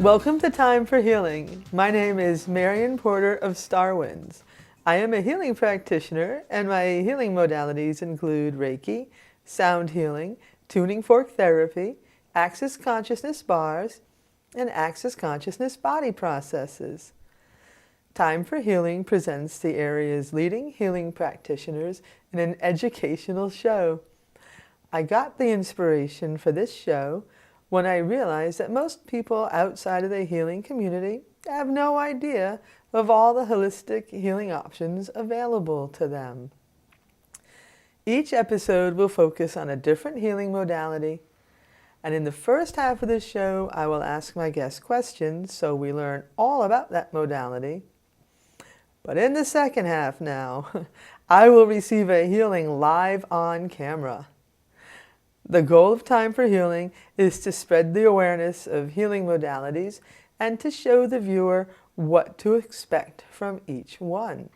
Welcome to Time for Healing. My name is Marion Porter of Star Winds. I am a healing practitioner, and my healing modalities include Reiki, sound healing, tuning fork therapy, Access Consciousness bars, and Access Consciousness body processes. Time for Healing presents the area's leading healing practitioners in an educational show. I got the inspiration for this show when I realized that most people outside of the healing community have no idea of all the holistic healing options available to them. Each episode will focus on a different healing modality, and in the first half of this show, I will ask my guests questions so we learn all about that modality. But in the second half now, I will receive a healing live on camera. The goal of Time for Healing is to spread the awareness of healing modalities and to show the viewer what to expect from each one.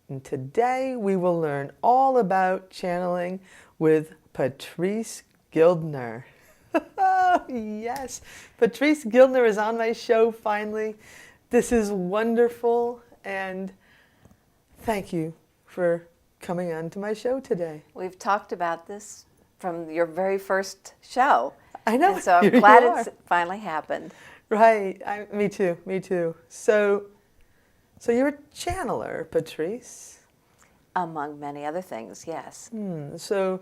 And today we will learn all about channeling with Patrice Gildner. Yes, Patrice Gildner is on my show finally. This is wonderful, and thank you for coming on to my show today. We've talked about this from your very first show. I know. And so I'm glad it's finally happened. Right. Me too. So you're a channeler, Patrice. Among many other things, yes. So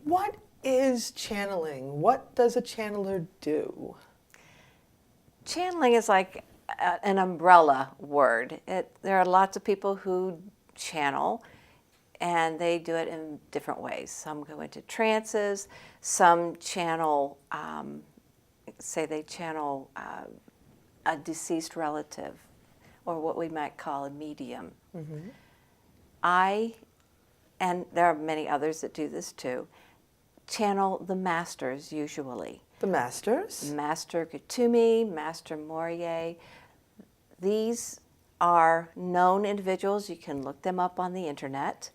what is channeling? What does a channeler do? Channeling is like an umbrella word. There are lots of people who channel, and they do it in different ways. Some go into trances, some channel, say they channel a deceased relative, or what we might call a medium. Mm-hmm. And there are many others that do this too, channel the masters usually. The masters? Master Gatumi, Master Morier. These are known individuals. You can look them up on the internet.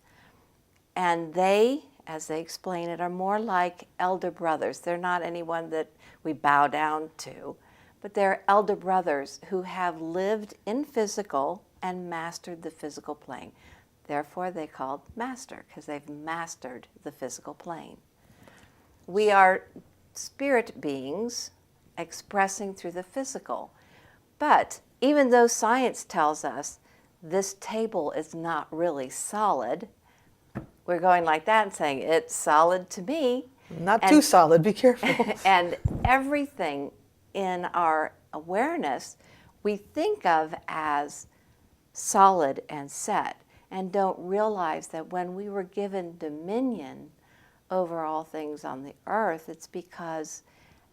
And they, as they explain it, are more like elder brothers. They're not anyone that we bow down to, but they're elder brothers who have lived in physical and mastered the physical plane. Therefore, they're called master, because they've mastered the physical plane. We are spirit beings expressing through the physical. But even though science tells us this table is not really solid, we're going like that and saying, it's solid to me. Not too solid, be careful. And everything in our awareness we think of as solid and set, and don't realize that when we were given dominion over all things on the earth, it's because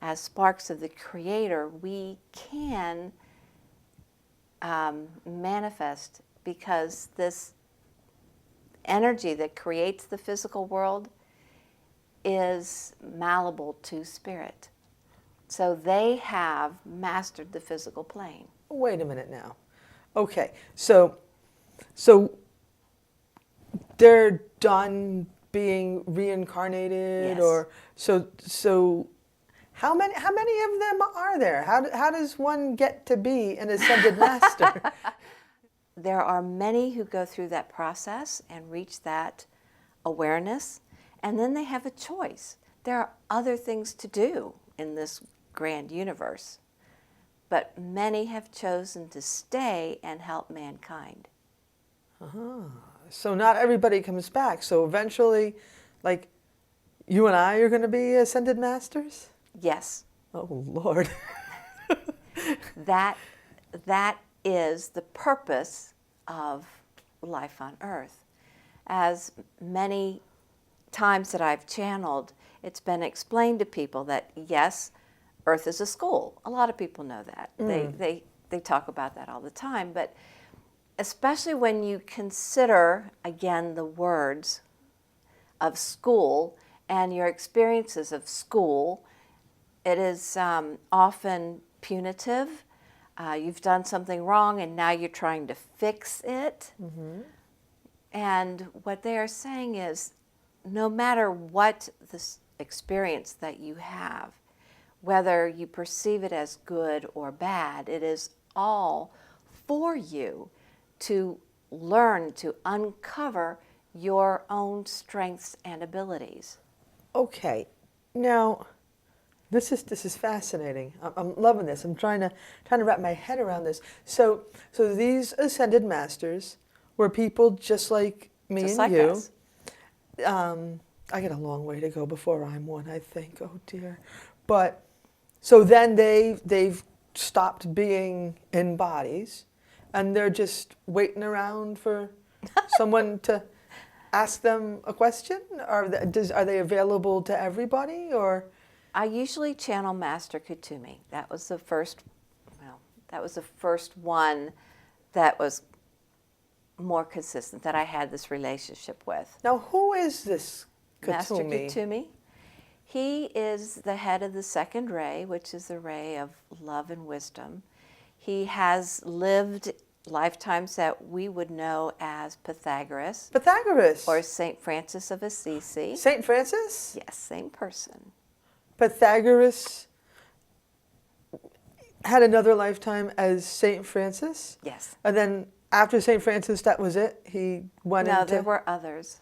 as sparks of the Creator, we can manifest, because this energy that creates the physical world is malleable to spirit. So they have mastered the physical plane. Wait a minute now. Okay, so they're done being reincarnated, Yes. or so how many of them are there? How does one get to be an ascended master? There are many who go through that process and reach that awareness, and then they have a choice. There are other things to do in this grand universe, but many have chosen to stay and help mankind. So not everybody comes back. So eventually, like, you and I are going to be ascended masters? Yes. Oh, Lord. That is the purpose of life on Earth. As many times that I've channeled, it's been explained to people that, yes, Earth is a school. A lot of people know that. They talk about that all the time. But especially when you consider, again, the words of school and your experiences of school, it is often punitive. You've done something wrong and now you're trying to fix it. Mm-hmm. And what they are saying is, no matter what this experience that you have, whether you perceive it as good or bad, it is all for you to learn to uncover your own strengths and abilities. Okay, now this is fascinating. I'm loving this. I'm trying to wrap my head around this. So these ascended masters were people just like me Just and like you. us. I got a long way to go before I'm one, I think. Oh dear. But so then they've stopped being in bodies, and they're just waiting around for someone to ask them a question. Are they available to everybody, or? I usually channel Master Kutumi. That was the first one that was more consistent, that I had this relationship with. Now, who is this Kutumi? Master Kutumi, he is the head of the second ray, which is the ray of love and wisdom. He has lived lifetimes that we would know as Pythagoras. Pythagoras. Or St. Francis of Assisi. St. Francis? Yes, same person. Pythagoras had another lifetime as St. Francis? Yes. And then after St. Francis, that was it? He went into... No, there were others,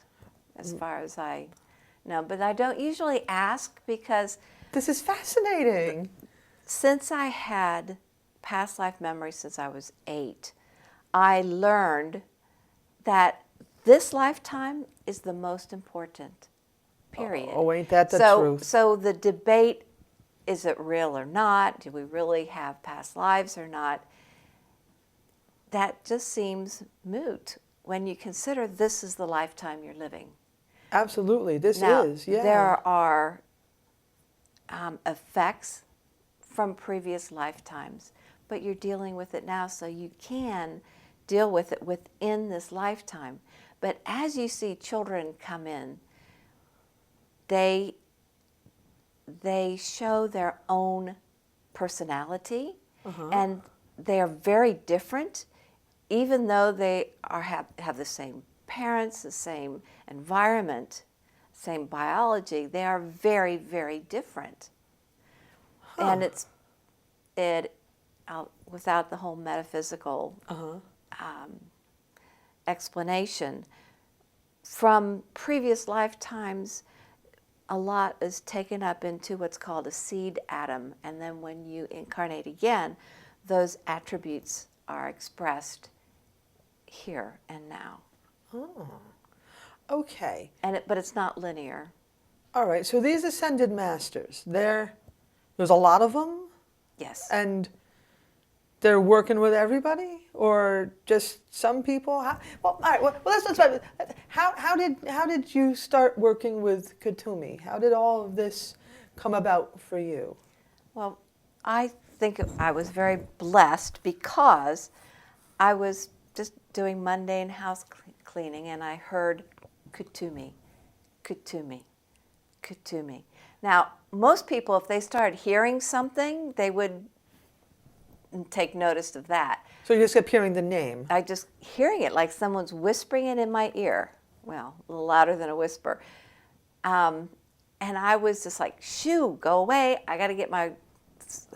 as far as I know. But I don't usually ask because... This is fascinating. Since I had past life memories since I was 8, I learned that this lifetime is the most important, period. Oh, ain't that the truth? So the debate, is it real or not? Do we really have past lives or not? That just seems moot when you consider this is the lifetime you're living. Absolutely, this Now, is, yeah. there are effects from previous lifetimes, but you're dealing with it now, so you can deal with it within this lifetime. But as you see children come in, they show their own personality, and they are very different, even though they have the same parents, the same environment, same biology. They are very, very different. And without the whole metaphysical explanation, from previous lifetimes, a lot is taken up into what's called a seed atom, and then when you incarnate again, those attributes are expressed here and now. Oh, okay. But it's not linear. All right, so these ascended masters, there's a lot of them? Yes. And they're working with everybody, or just some people? All right. Well, let's. How did you start working with Kutumi? How did all of this come about for you? Well, I think I was very blessed because I was just doing mundane house cleaning, and I heard Kutumi, Kutumi, Kutumi. Now, most people, if they started hearing something, they would take notice of that. So you just kept hearing the name? I just hearing it like someone's whispering it in my ear. Well, a little louder than a whisper. And I was just like, shoo, go away. I got to get my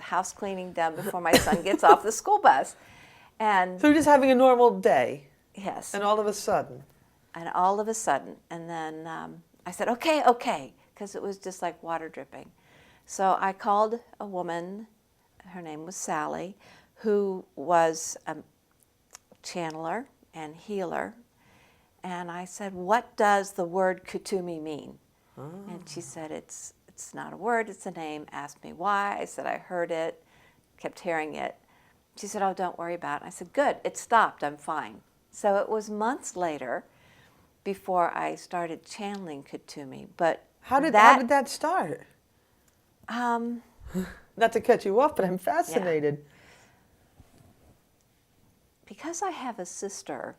house cleaning done before my son gets off the school bus. And so you're just having a normal day? Yes. And all of a sudden? And then I said, okay, because it was just like water dripping. So I called a woman, her name was Sally, who was a channeler and healer. And I said, what does the word Kutumi mean? Oh. And she said, it's not a word, it's a name. Asked me why. I said, I heard it, kept hearing it. She said, oh, don't worry about it. I said, good, it stopped, I'm fine. So it was months later before I started channeling Kutumi. But how did that start? Not to cut you off, but I'm fascinated. Yeah. Because I have a sister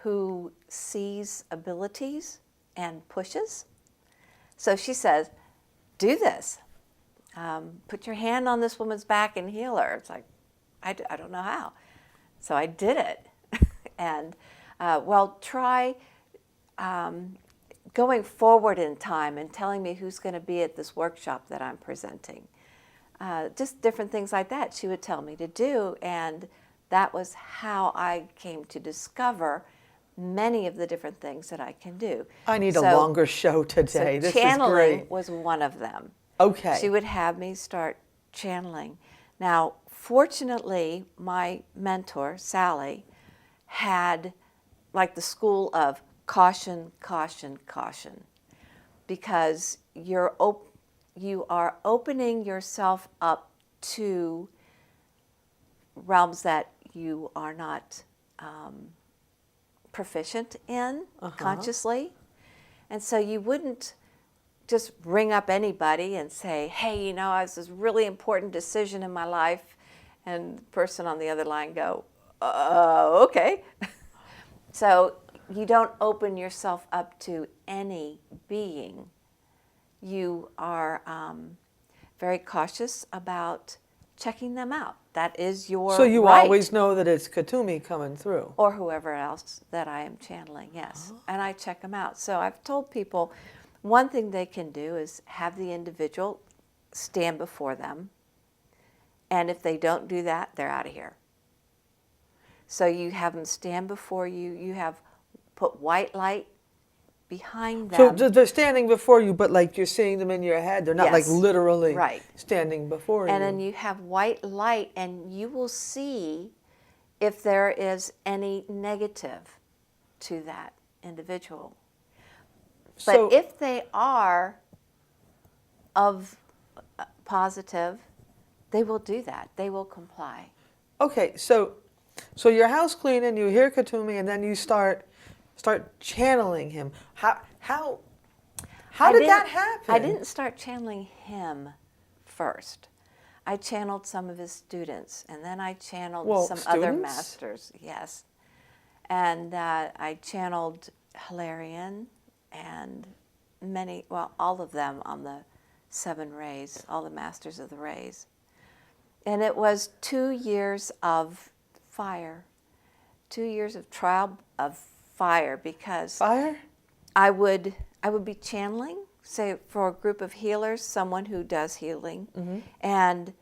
who sees abilities and pushes. So she says, do this. Put your hand on this woman's back and heal her. It's like, I don't know how. So I did it. And, try going forward in time and telling me who's going to be at this workshop that I'm presenting. just different things like that she would tell me to do. And that was how I came to discover many of the different things that I can do. I need a longer show today. So this channeling is great. was one of them. Okay. She would have me start channeling. Now, fortunately, my mentor, Sally, had like the school of caution, caution, caution, because you are opening yourself up to realms that you are not proficient in consciously. And so you wouldn't just ring up anybody and say, hey, you know, it's this really important decision in my life, and the person on the other line go, okay. So you don't open yourself up to any being. You are very cautious about checking them out. That is your So you right. always know that it's Katumi coming through. Or whoever else that I am channeling, yes. And I check them out. So I've told people one thing they can do is have the individual stand before them. And if they don't do that, they're out of here. So you have them stand before you. You have put white light behind them. So they're standing before you, but like you're seeing them in your head. They're not like Yes. literally Right. standing before you. And then you have white light, and you will see if there is any negative to that individual. But So- if they are of positive, they will do that. They will comply. Okay, so you're house cleaning, you hear Katumi, and then you start channeling him. How did that happen? I didn't start channeling him first. I channeled some of his students, and then I channeled some other students? masters. Yes, and I channeled Hilarion and all of them on the 7 rays, all the masters of the rays. And it was 2 years of fire, 2 years of trial of fire, because Fire? I would be channeling, say for a group of healers, someone who does healing, and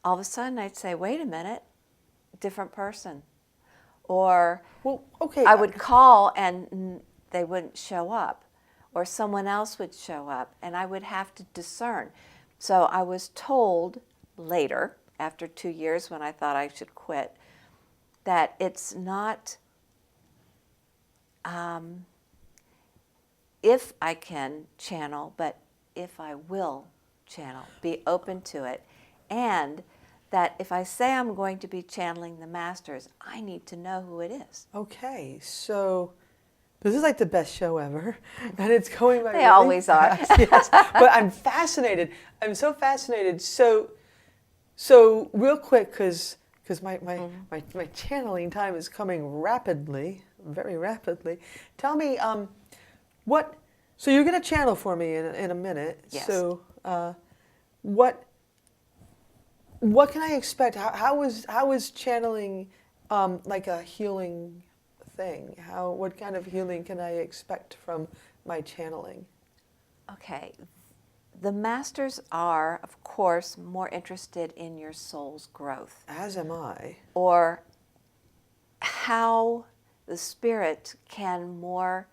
all of a sudden I'd say, wait a minute, different person. Or Well, okay. I would call and they wouldn't show up, or someone else would show up, and I would have to discern. So I was told later, after 2 years when I thought I should quit, that it's not if I can channel, but if I will channel, be open to it. And that if I say I'm going to be channeling the masters, I need to know who it is. Okay, so this is like the best show ever, and it's going by They really always are. fast. Yes, but I'm fascinated. I'm so fascinated. So real quick, because my channeling time is coming rapidly, very rapidly. Tell me, what? So you're going to channel for me in a minute. Yes. So what can I expect? How is channeling like a healing thing? What kind of healing can I expect from my channeling? Okay. The masters are, of course, more interested in your soul's growth, As am I. or how the spirit can more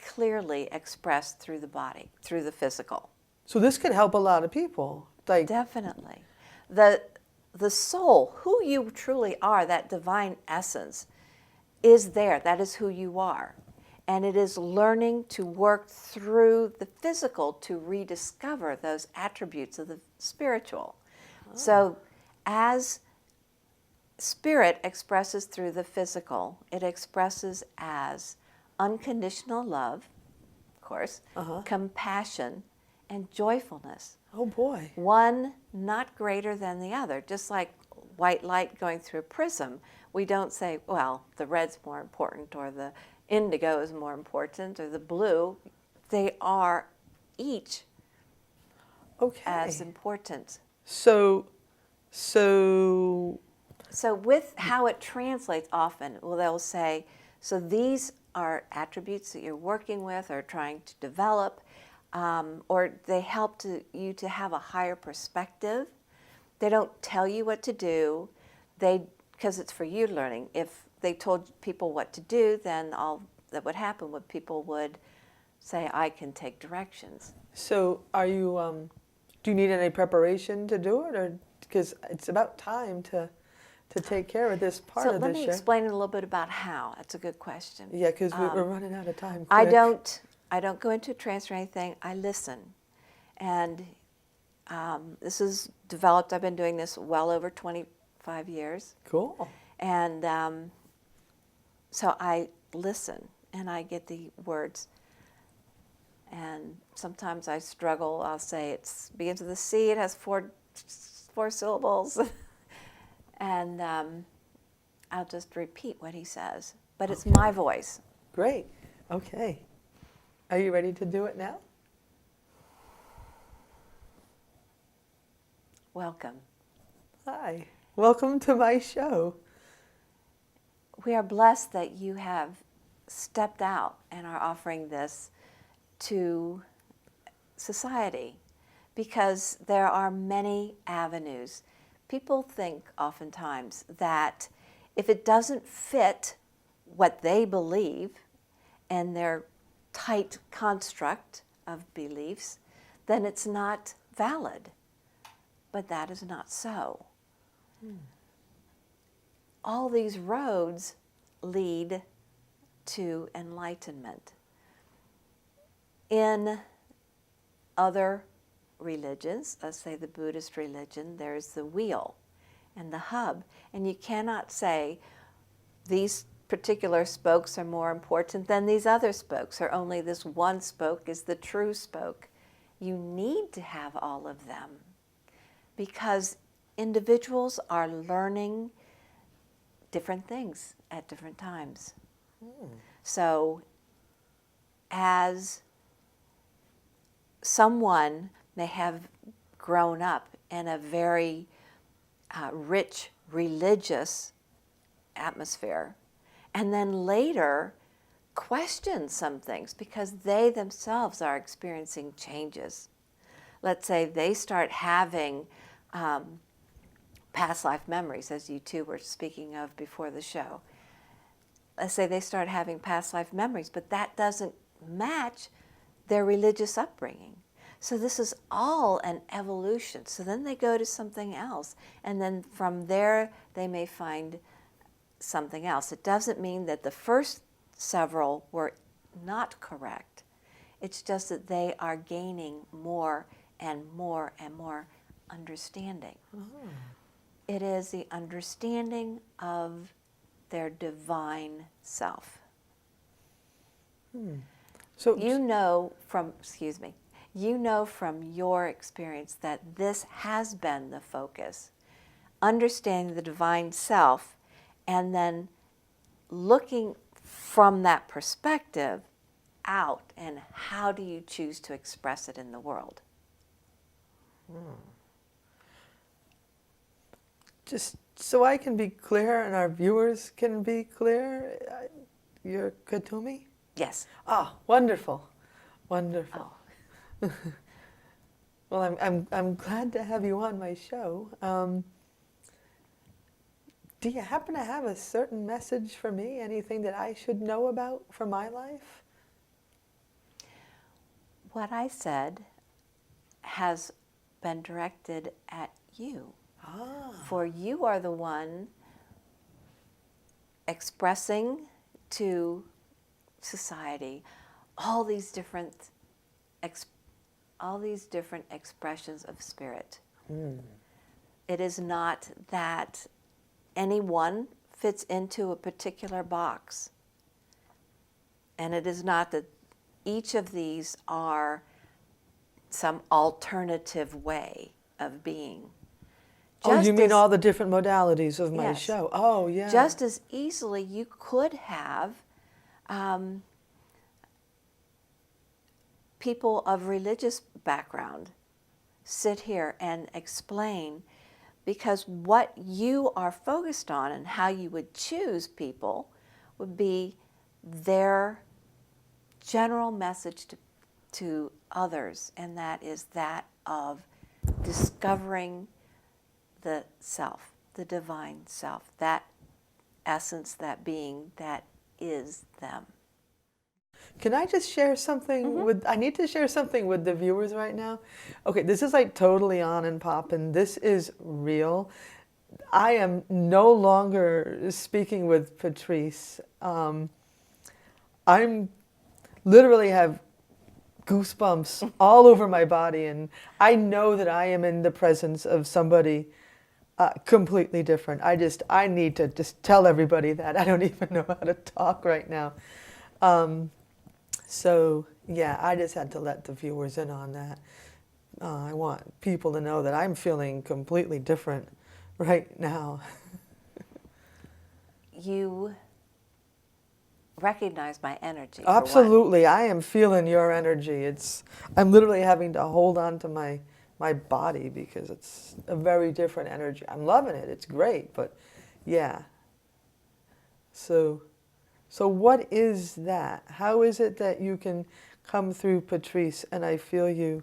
clearly express through the body, through the physical. So this could help a lot of people. Like, Definitely. The soul, who you truly are, that divine essence, is there. That is who you are. And it is learning to work through the physical to rediscover those attributes of the spiritual. So as spirit expresses through the physical, it expresses as unconditional love, of course, compassion, and joyfulness. oh boy. One not greater than the other. Just like white light going through a prism, we don't say, well, the red's more important, or the indigo is more important, or the blue. They are each Okay. as important. So So with how it translates often, well, they'll say, so these are attributes that you're working with or trying to develop. or they help you to have a higher perspective. They don't tell you what to do, because it's for you learning. If they told people what to do, then all that would happen would people would say, I can take directions. So are you, do you need any preparation to do it? Or because it's about time to take care of this part So of let this me show. explain it a little bit about how. That's a good question. Yeah, because we're running out of time I quick. don't go into a trance or anything. I listen. And this is developed, I've been doing this well over 25 years. Cool. And so I listen and I get the words. And sometimes I struggle. I'll say it begins with a C, it has four syllables. And I'll just repeat what he says. But it's my voice. Great. Okay. Are you ready to do it now? Welcome. Hi. Welcome to my show. We are blessed that you have stepped out and are offering this to society, because there are many avenues. People think oftentimes that if it doesn't fit what they believe and their tight construct of beliefs, then it's not valid. But that is not so. All these roads lead to enlightenment. In other religions, let's say the Buddhist religion, there's the wheel and the hub. And you cannot say these particular spokes are more important than these other spokes, or only this one spoke is the true spoke. You need to have all of them, because individuals are learning different things at different times. So as someone may have grown up in a very rich religious atmosphere, and then later question some things because they themselves are experiencing changes. Let's say they start having past life memories, as you two were speaking of before the show. Let's say they start having past life memories, but that doesn't match their religious upbringing. So this is all an evolution. So then they go to something else, and then from there they may find something else. It doesn't mean that the first several were not correct. It's just that they are gaining more and more and more understanding. It is the understanding of their divine self. So You know from your experience that this has been the focus. Understanding the divine self, and then looking from that perspective out, and how do you choose to express it in the world? just so I can be clear and our viewers can be clear, you're good to me? Yes. Oh, wonderful. Wonderful. Oh. Well, I'm glad to have you on my show. Do you happen to have a certain message for me? Anything that I should know about for my life? What I said has been directed at you. For you are the one expressing to society all these different expressions of spirit. It is not that anyone fits into a particular box. And it is not that each of these are some alternative way of being. Oh, you mean as- all the different modalities of my Yes. show? Oh, yeah. Just as easily you could have people of religious background sit here and explain, because what you are focused on and how you would choose people would be their general message to to others, and that is that of discovering the self, the divine self, that essence, that being that is them. Can I just share something with, I need to share something with the viewers right now. Okay, this is like totally on and popping. This is real. I am no longer speaking with Patrice. I'm literally have goosebumps all over my body, and I know that I am in the presence of somebody completely different. I need to just tell everybody that. I don't even know how to talk right now. So yeah, I just had to let the viewers in on that. I want people to know that I'm feeling completely different right now. You recognize my energy, for one. Absolutely, I am feeling your energy. I'm literally having to hold on to my body because it's a very different energy. I'm loving it. It's great, but yeah. So what is that? How is it that you can come through Patrice and I feel you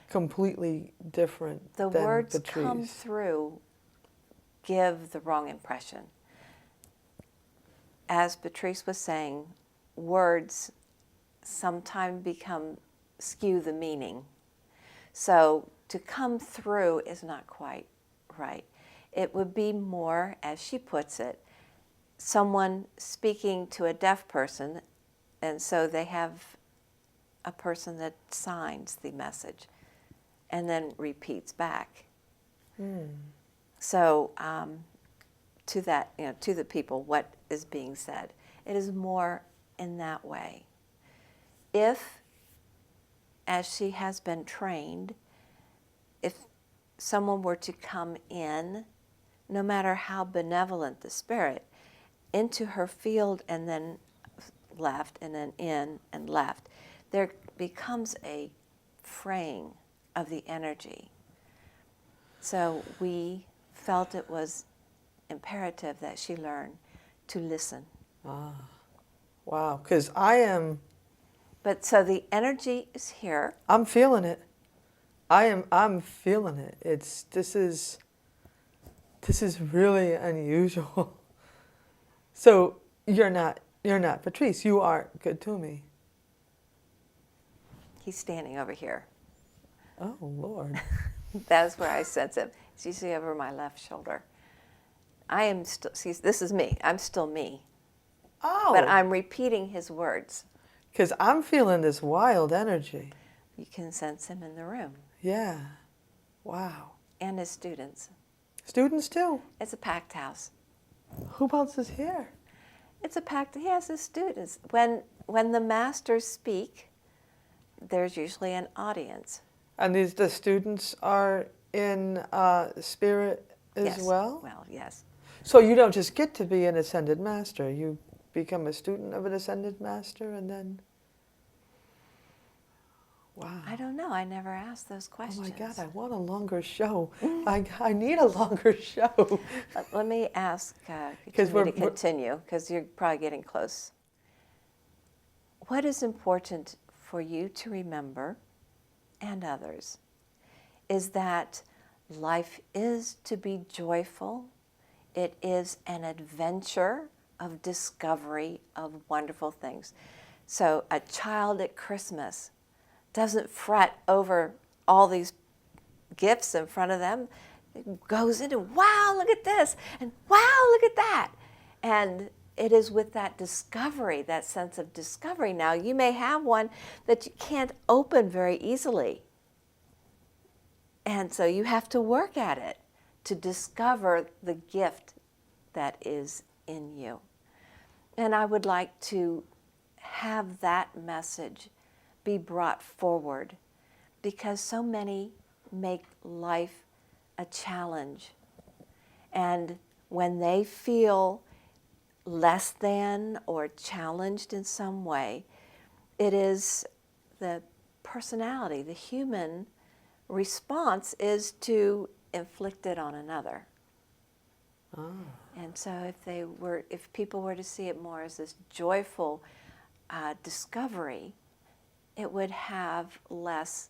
completely different The than words Patrice? come through give the wrong impression. As Patrice was saying, words sometimes skew the meaning. So to come through is not quite right. It would be more, as she puts it, someone speaking to a deaf person, and so they have a person that signs the message and then repeats back. So to that, to the people, what is being said, it is more in that way. If, as she has been trained, if someone were to come in, no matter how benevolent the spirit, into her field and then left and then in and left, there becomes a fraying of the energy. So we felt it was imperative that she learn to listen. Wow, because But so the energy is here. I'm feeling it. I'm feeling it. This is really unusual. So you're not Patrice. You are good to me. He's standing over here. Oh Lord. That's where I sense him. He's usually over my left shoulder. I am still, see, this is me. I'm still me. Oh. But I'm repeating his words. Because I'm feeling this wild energy. You can sense him in the room. Yeah. Wow. And his students. Students too. It's a packed house. Who else is here? It's a packed, he has his students. When the masters speak, there's usually an audience. And the students are in spirit as Yes. well? Well, yes. So you don't just get to be an ascended master. You become a student of an ascended master and then... Wow. I don't know. I never asked those questions. Oh my God, I want a longer show. I need a longer show. Let me ask you to continue, because you're probably getting close. What is important for you to remember, and others, is that life is to be joyful. It is an adventure of discovery of wonderful things. So a child at Christmas doesn't fret over all these gifts in front of them. It goes into, wow, look at this, and wow, look at that. And it is with that discovery, that sense of discovery. Now, you may have one that you can't open very easily. And so you have to work at it to discover the gift that is in you. And I would like to have that message be brought forward, because so many make life a challenge. And when they feel less than or challenged in some way, it is the personality, the human response is to inflict it on another. And so if people were to see it more as this joyful discovery, it would have less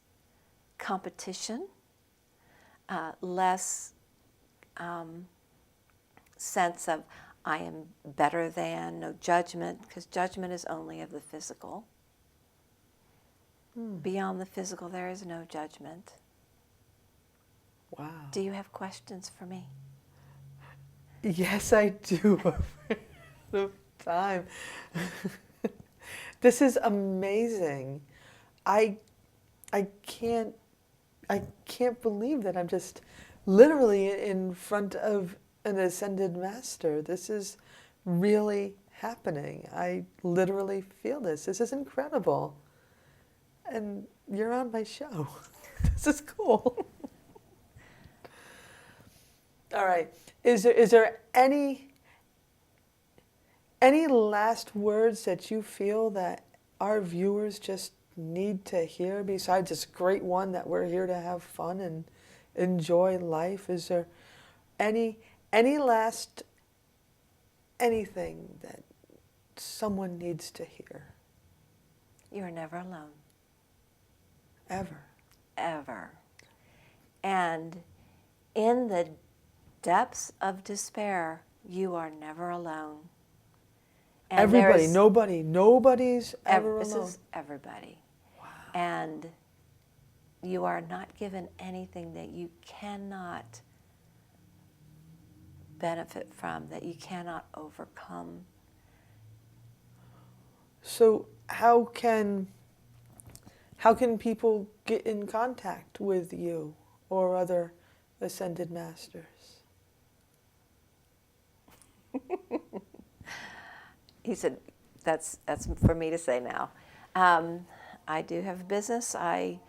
competition, less sense of I am better than, no judgment, because judgment is only of the physical. Beyond the physical, there is no judgment. Wow. Do you have questions for me? Yes, I do. The time. This is amazing. I can't believe that I'm just literally in front of an ascended master. This is really happening. I literally feel this. This is incredible. And you're on my show. This is cool. All right. Is there any last words that you feel that our viewers just need to hear besides this great one that we're here to have fun and enjoy life? Is there any last anything that someone needs to hear? You're never alone. Ever. Ever. And in the depths of despair, you are never alone. And Everybody, nobody's ever this alone. is everybody. Wow. And you are not given anything that you cannot benefit from, that you cannot overcome. So how can people get in contact with you or other ascended masters? He said, that's for me to say now. I do have business. I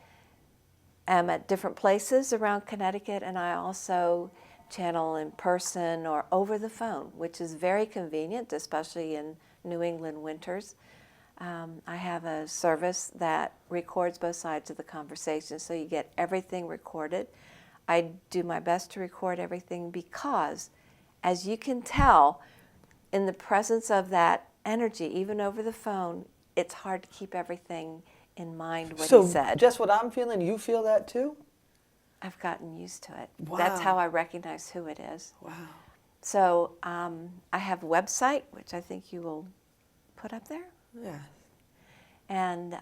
am at different places around Connecticut, and I also channel in person or over the phone, which is very convenient, especially in New England winters. I have a service that records both sides of the conversation, so you get everything recorded. I do my best to record everything because, as you can tell, in the presence of that energy, even over the phone, it's hard to keep everything in mind what he said. So just what I'm feeling, you feel that too? I've gotten used to it. Wow. That's how I recognize who it is. Wow. So I have a website, which I think you will put up there. Yeah. And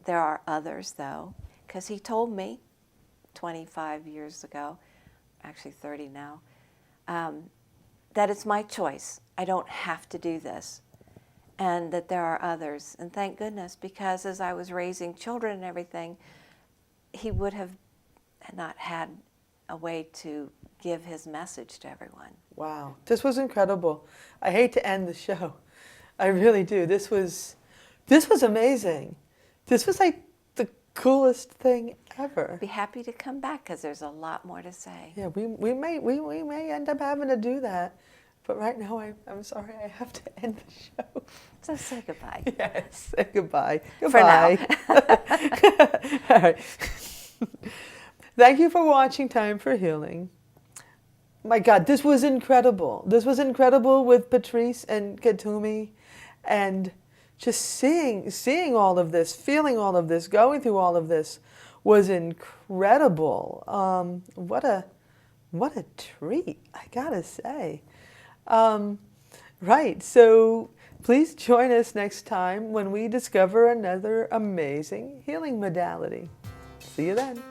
there are others, though, because he told me 25 years ago, actually 30 now, that it's my choice. I don't have to do this. And that there are others. And thank goodness, because as I was raising children and everything, he would have not had a way to give his message to everyone. Wow. This was incredible. I hate to end the show. I really do. This was amazing. This was like the coolest thing ever. Be happy to come back because there's a lot more to say. Yeah, we may end up having to do that. But right now, I'm sorry, I have to end the show. So say goodbye. Yes, say goodbye. For now. All right. Thank you for watching Time for Healing. My God, this was incredible. This was incredible with Patrice and Katumi, and just seeing all of this, feeling all of this, going through all of this was incredible. What a treat, I gotta say. Right, so please join us next time when we discover another amazing healing modality. See you then.